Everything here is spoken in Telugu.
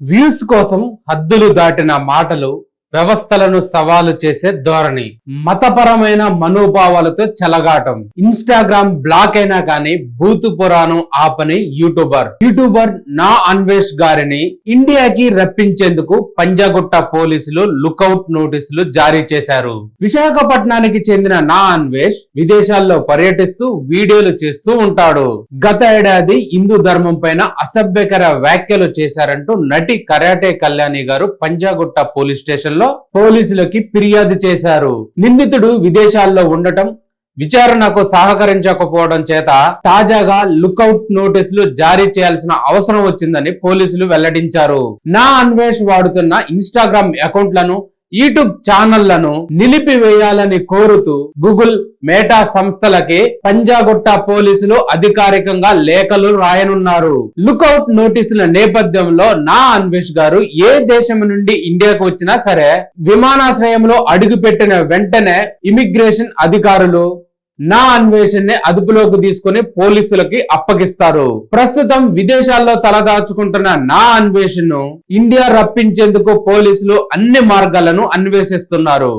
వ్యూస్ కోసం హద్దులు దాటిన మాటలు, వ్యవస్థలను సవాలు చేసే ధోరణి, మతపరమైన మనోభావాలతో చెలగాటం. ఇన్స్టాగ్రామ్ బ్లాక్ అయినా కానీ బూతు పురాణం ఆపని యూట్యూబర్ నా అన్వేష్ గారిని ఇండియాకి రప్పించేందుకు పంజాగుట్ట పోలీసులు లుకౌట్ నోటీసులు జారీ చేశారు. విశాఖపట్నానికి చెందిన నా అన్వేష్ విదేశాల్లో పర్యటిస్తూ వీడియోలు చేస్తూ ఉంటాడు. గత ఏడాది హిందూ ధర్మం పైన అసభ్యకర వ్యాఖ్యలు చేశారంటూ నటి కరాటే కళ్యాణి గారు పంజాగుట్ట పోలీస్ స్టేషన్ పోలీసులకి ఫిర్యాదు చేశారు. నిందితుడు విదేశాల్లో ఉండటం, విచారణకు సహకరించకపోవడం చేత తాజాగా లుకౌట్ నోటీసులు జారీ చేయాల్సిన అవసరం వచ్చిందని పోలీసులు వెల్లడించారు. నా అన్వేష్ వాడుతున్న ఇన్స్టాగ్రామ్ అకౌంట్లను, యూట్యూబ్ ఛానళ్లను నిలిపివేయాలని కోరుతూ గూగుల్, మేటా సంస్థలకి పంజాగుట్ట పోలీసులు అధికారికంగా లేఖలు రాయనున్నారు. లుకౌట్ నోటీసుల నేపథ్యంలో నా అన్వేష్ గారు ఏ దేశం నుండి ఇండియాకు వచ్చినా సరే విమానాశ్రయంలో అడుగుపెట్టిన వెంటనే ఇమిగ్రేషన్ అధికారులు నా అన్వేషణని అదుపులోకి తీసుకుని పోలీసులకి అప్పగిస్తారు. ప్రస్తుతం విదేశాల్లో తలదాచుకుంటున్న నా అన్వేషణను ఇండియా రప్పించేందుకు పోలీసులు అన్ని మార్గాలను అన్వేషిస్తున్నారు.